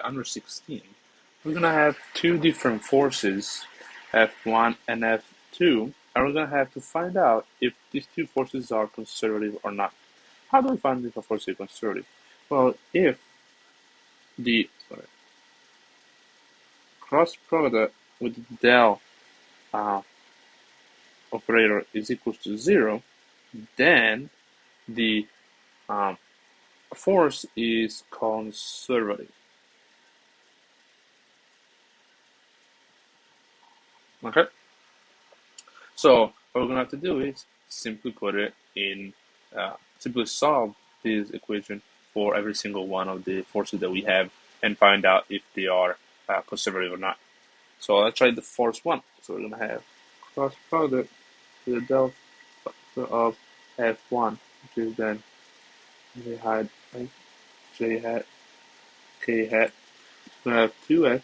under 16, we're gonna have two different forces, F1 and F2, and we're gonna have to find out if these two forces are conservative or not. How do we find if a force is conservative? Well, if the cross product with the del uh, operator is equals to 0, then the force is conservative. Okay? So what we're gonna have to do is simply put it in, simply solve this equation for every single one of the forces that we have and find out if they are conservative or not. So let's try the force one. So we're gonna have cross product to the del factor of F1, which is then J hat, J hat, K hat. We're gonna have 2x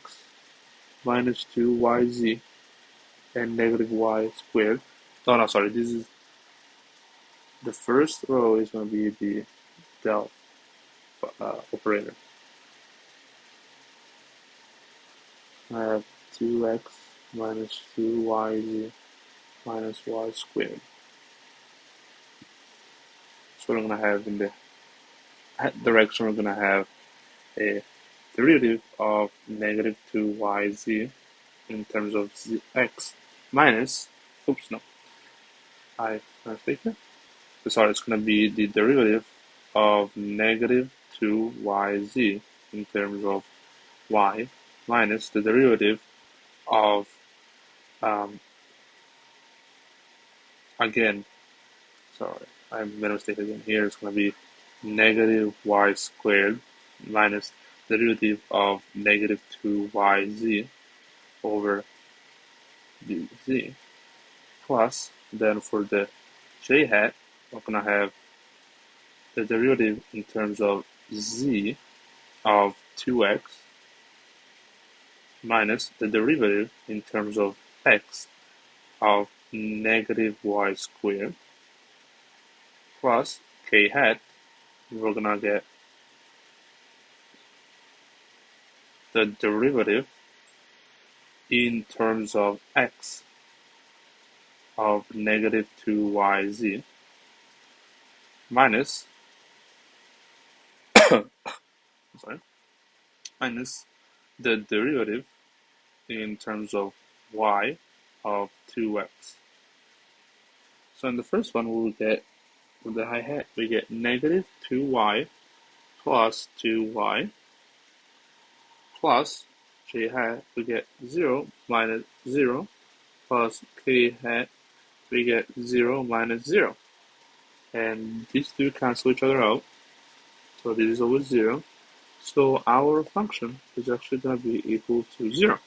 minus 2yz and negative y squared. Oh no, sorry, this is the first row is going to be the del operator. I have 2x minus 2yz minus y squared. So we're going to have in the direction, we're going to have a derivative of negative 2yz in terms of x minus, oops, no, I mistake here. Sorry, it's going to be the derivative of negative 2yz in terms of y minus the derivative of, again, sorry, I made a mistake again here. It's going to be negative y squared minus the derivative of negative 2yz over the z plus, then for the j hat, we're going to have the derivative in terms of z of 2x minus the derivative in terms of x of negative y squared plus k hat. We're gonna get the derivative in terms of x of negative 2yz minus sorry, minus the derivative in terms of y of 2x. So in the first one, we will get, with the hi-hat, we get negative 2y plus 2y plus j hat, we get 0 minus 0 plus k hat, we get 0 minus 0. And these two cancel each other out, so this is always 0. So our function is actually going to be equal to 0.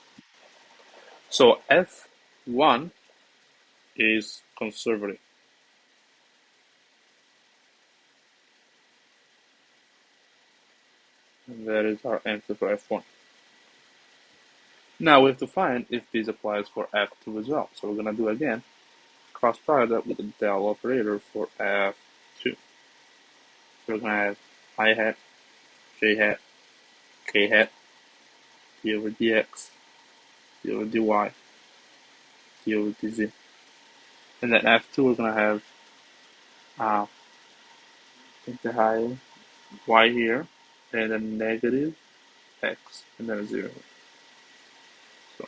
So f1 is conservative. And that is our answer for f1. Now we have to find if this applies for f2 as well. So we're going to do again cross product with the del operator for f2. So we're going to have I hat, j hat, k hat, d over dx, d over dy, d over dz. And then f2 we're going to have the high y here, and then negative x, and then a 0. So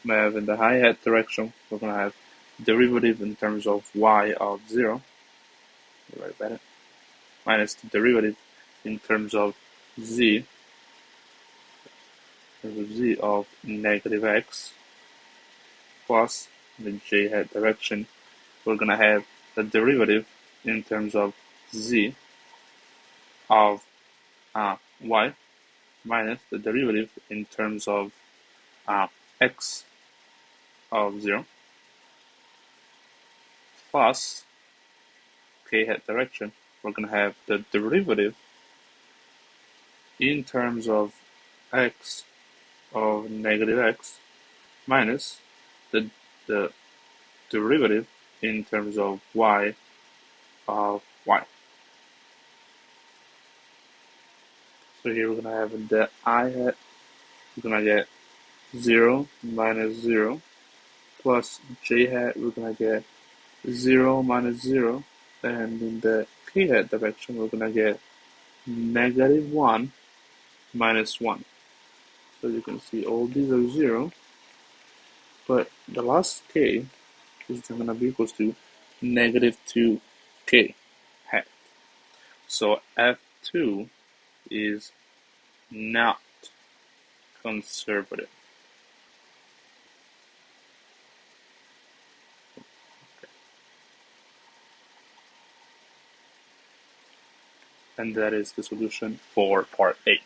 we have in the hi-hat direction, we're going to have derivative in terms of y of 0, right better, minus the derivative in terms of z, of negative x, plus the j-hat direction, we're going to have the derivative in terms of z of y minus the derivative in terms of x of 0 plus k-hat direction, we're going to have the derivative in terms of x of negative x minus the derivative in terms of y of y. So here we're gonna have the I hat, we're gonna get 0 minus 0 plus j hat, we're gonna get 0 minus 0, and in the k hat direction, we're gonna get negative 1 minus 1. So you can see all these are 0, but the last k is going to be equals to negative 2k hat. So F2 is not conservative. And that is the solution for part A.